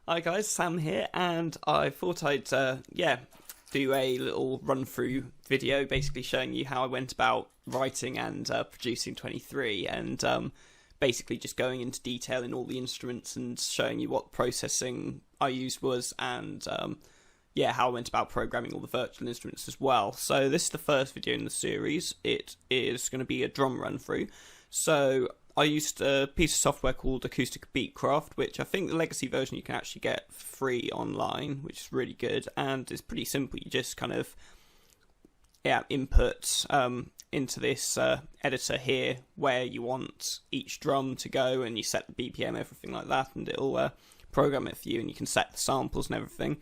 Hi guys, Sam here, and I thought I'd do a little run through video basically showing you how I went about writing and producing 23, and basically just going into detail in all the instruments and showing you what processing I used was, and how I went about programming all the virtual instruments as well. So this is the first video in the series. It is going to be a drum run through. So I used a piece of software called Acoustica Beatcraft, which I think the legacy version you can actually get free online, which is really good, and it's pretty simple. You just kind of input into this editor here where you want each drum to go, and you set the BPM, everything like that, and it'll program it for you, and you can set the samples and everything.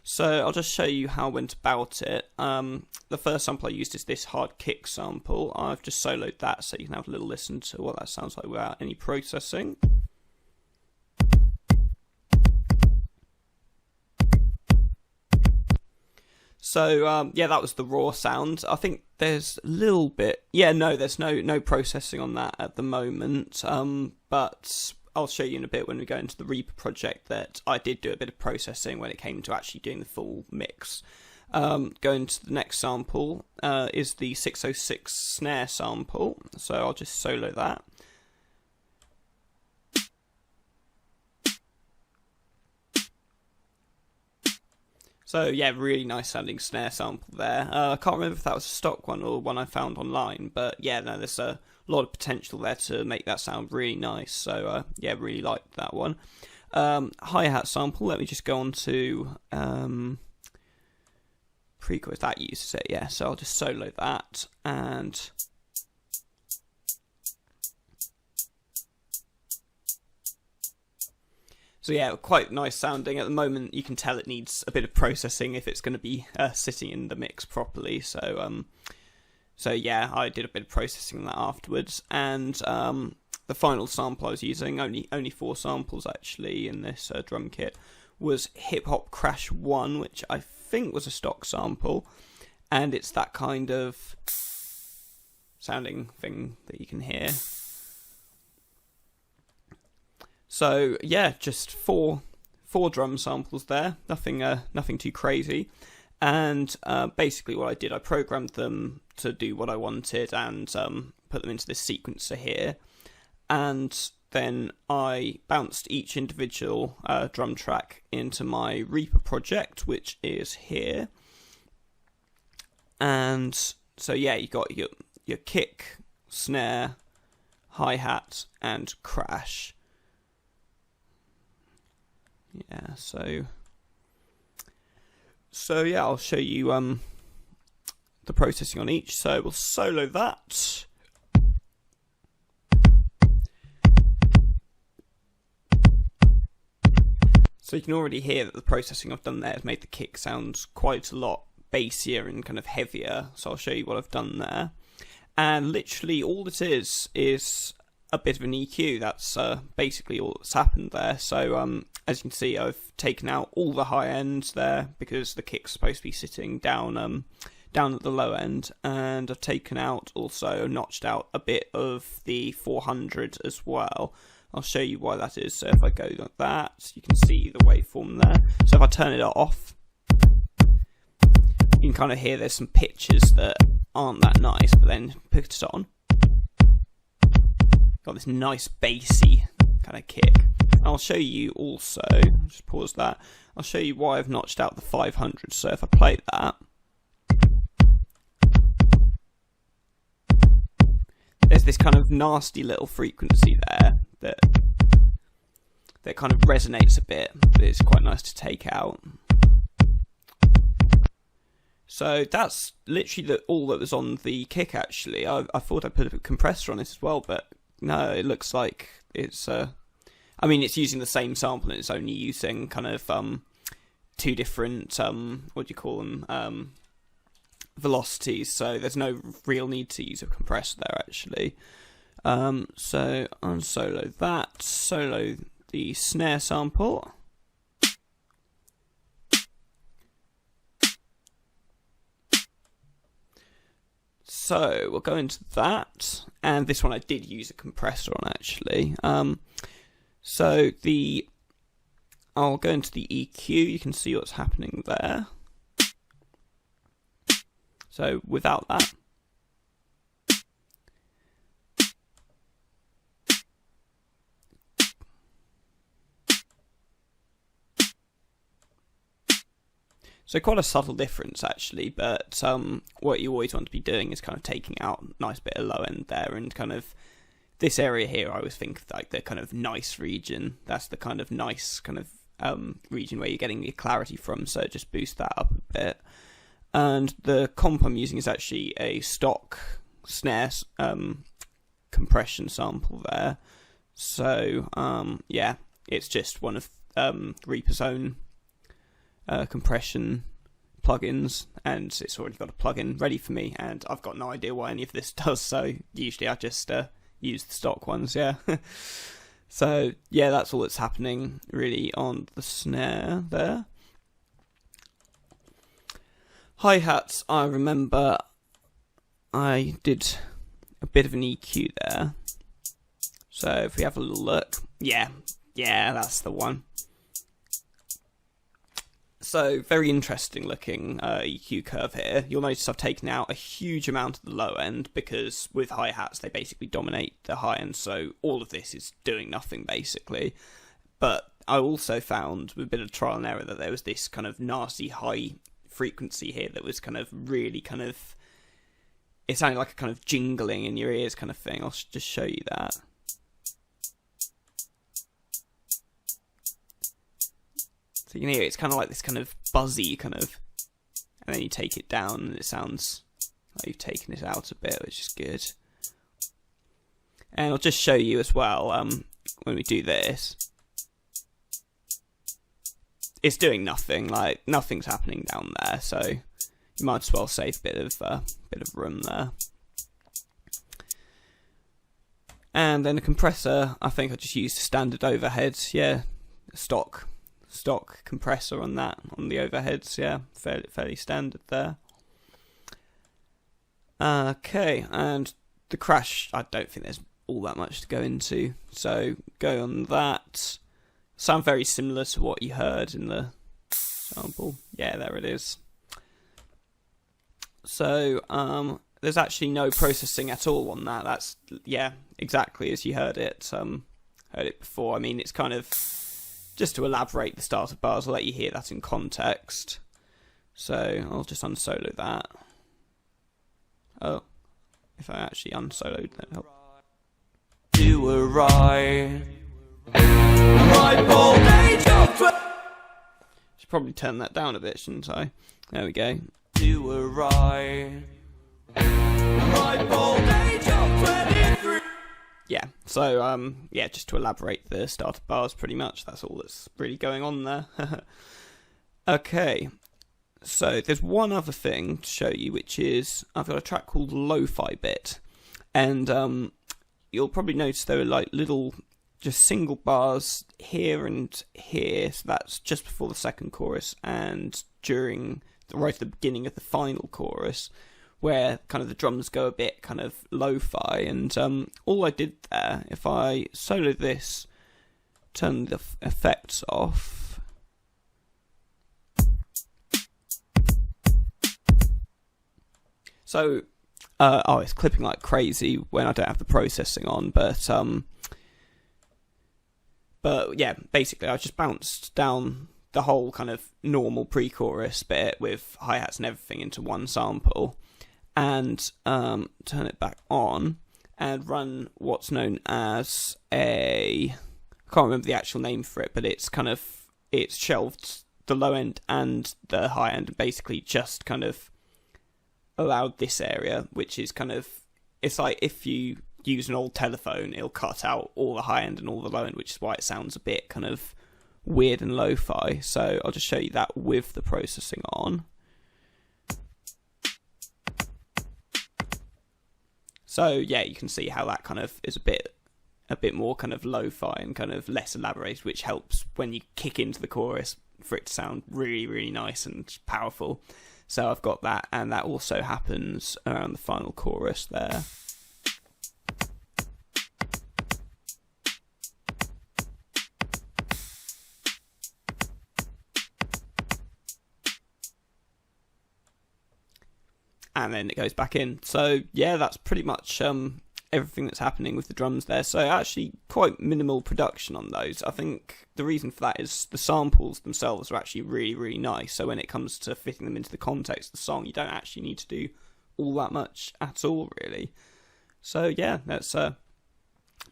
So I'll just show you how I went about it. The first sample I used is this hard kick sample. I've just soloed that so you can have a little listen to what that sounds like without any processing. So that was the raw sound. I think there's a little bit, there's no processing on that at the moment, but I'll show you in a bit when we go into the Reaper project that I did do a bit of processing when it came to actually doing the full mix. Going to the next sample is the 606 snare sample, so I'll just solo that. So yeah, really nice sounding snare sample there. I can't remember if that was a stock one or one I found online, but yeah, no, there's a lot of potential there to make that sound really nice. So really liked that one. Hi-hat sample, let me just go on to pre-chorus, that uses it, yeah, so I'll just solo that, and so yeah, quite nice sounding. At the moment you can tell it needs a bit of processing if it's going to be sitting in the mix properly, so yeah, I did a bit of processing on that afterwards. And the final sample I was using, only 4 samples actually in this drum kit, was Hip Hop Crash 1, which I think was a stock sample, and it's that kind of sounding thing that you can hear. So yeah, just four drum samples there, nothing too crazy. And basically what I did, I programmed them to do what I wanted and put them into this sequencer here. And then I bounced each individual drum track into my Reaper project, which is here. And so yeah, you got your kick, snare, hi-hat, and crash. Yeah, so yeah, I'll show you the processing on each. So we'll solo that. So you can already hear that the processing I've done there has made the kick sound quite a lot bassier and kind of heavier. So I'll show you what I've done there. And literally all it is a bit of an EQ. That's basically all that's happened there. So as you can see, I've taken out all the high ends there because the kick's supposed to be sitting down at the low end, and I've taken out, also notched out a bit of the 400 as well. I'll show you why that is. So if I go like that, you can see the waveform there. So if I turn it off, you can kind of hear there's some pitches that aren't that nice, but then put it on, got this nice bassy kind of kick. I'll show you also, just pause that, I'll show you why I've notched out the 500. So if I play that, there's this kind of nasty little frequency there that kind of resonates a bit, but it's quite nice to take out. So that's literally all that was on the kick actually. I thought I put a compressor on it as well, but no, it looks like it's it's using the same sample and it's only using kind of 2 different what do you call them, velocities, so there's no real need to use a compressor there actually. So I'll solo that, solo the snare sample. So we'll go into that, and this one I did use a compressor on actually. So the I'll go into the EQ, you can see what's happening there. So without that. So quite a subtle difference actually, but what you always want to be doing is kind of taking out a nice bit of low end there, and kind of this area here I always think like the kind of nice region. That's the kind of nice kind of region where you're getting your clarity from, so just boost that up a bit. And the comp I'm using is actually a stock snare compression sample there. So yeah, it's just one of Reaper's own compression plugins, and it's already got a plugin ready for me, and I've got no idea what any of this does, so usually I just use the stock ones, yeah. So yeah, that's all that's happening really on the snare there. Hi-hats, I remember I did a bit of an EQ there. So if we have a little look, yeah, that's the one. So very interesting looking EQ curve here. You'll notice I've taken out a huge amount of the low end, because with hi-hats they basically dominate the high end, so all of this is doing nothing basically. But I also found with a bit of trial and error that there was this kind of nasty high frequency here that was kind of really kind of, it sounded like a kind of jingling in your ears kind of thing. I'll just show you that. So you can hear it's kind of like this kind of buzzy kind of, and then you take it down and it sounds like you've taken it out a bit, which is good. And I'll just show you as well, when we do this, it's doing nothing, like nothing's happening down there, so you might as well save a bit of room there. And then the compressor, I think I just used a standard overhead, yeah, stock compressor on that, on the overheads, yeah, fairly standard there. Okay, and the crash, I don't think there's all that much to go into, so go on that. Sound very similar to what you heard in the sample. Yeah, there it is. So there's actually no processing at all on that. That's, yeah, exactly as you heard it before. I mean, it's kind of just to elaborate the starter bars. I'll let you hear that in context. So I'll just unsolo that. Oh, if I actually unsoloed that. Do a right. Should probably turn that down a bit, shouldn't I? There we go. Do a right. Yeah, so yeah, just to elaborate the starter bars pretty much, that's all that's really going on there. Okay, so there's one other thing to show you, which is I've got a track called Lo-Fi Bit, and you'll probably notice there are like little just single bars here and here, so that's just before the second chorus and during right at the beginning of the final chorus, where kind of the drums go a bit kind of lo-fi, and all I did there, if I solo this, turn the effects off, so oh, it's clipping like crazy when I don't have the processing on, but yeah, basically I just bounced down the whole kind of normal pre-chorus bit with hi-hats and everything into one sample, and turn it back on and run what's known as I can't remember the actual name for it, but it's kind of, it's shelved the low end and the high end, and basically just kind of allowed this area, which is kind of, it's like if you use an old telephone, it'll cut out all the high end and all the low end, which is why it sounds a bit kind of weird and lo-fi. So I'll just show you that with the processing on. So yeah, you can see how that kind of is a bit more kind of lo-fi and kind of less elaborated, which helps when you kick into the chorus for it to sound really, really nice and powerful. So I've got that, and that also happens around the final chorus there. and then it goes back in. So yeah, that's pretty much everything that's happening with the drums there. So actually quite minimal production on those. I think the reason for that is the samples themselves are actually really, really nice. So when it comes to fitting them into the context of the song, you don't actually need to do all that much at all, really. So yeah, that's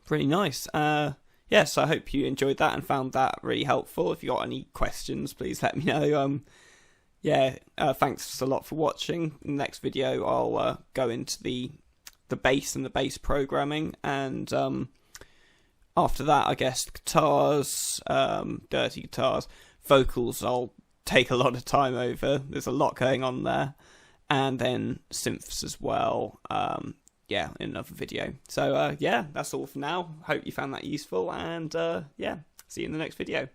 pretty nice. Yes, I hope you enjoyed that and found that really helpful. If you got any questions, please let me know. Thanks a lot for watching. In the next video, I'll go into the bass and the bass programming, and after that, I guess guitars, dirty guitars, vocals. I'll take a lot of time over. There's a lot going on there, and then synths as well. In another video. So yeah, that's all for now. Hope you found that useful, and see you in the next video.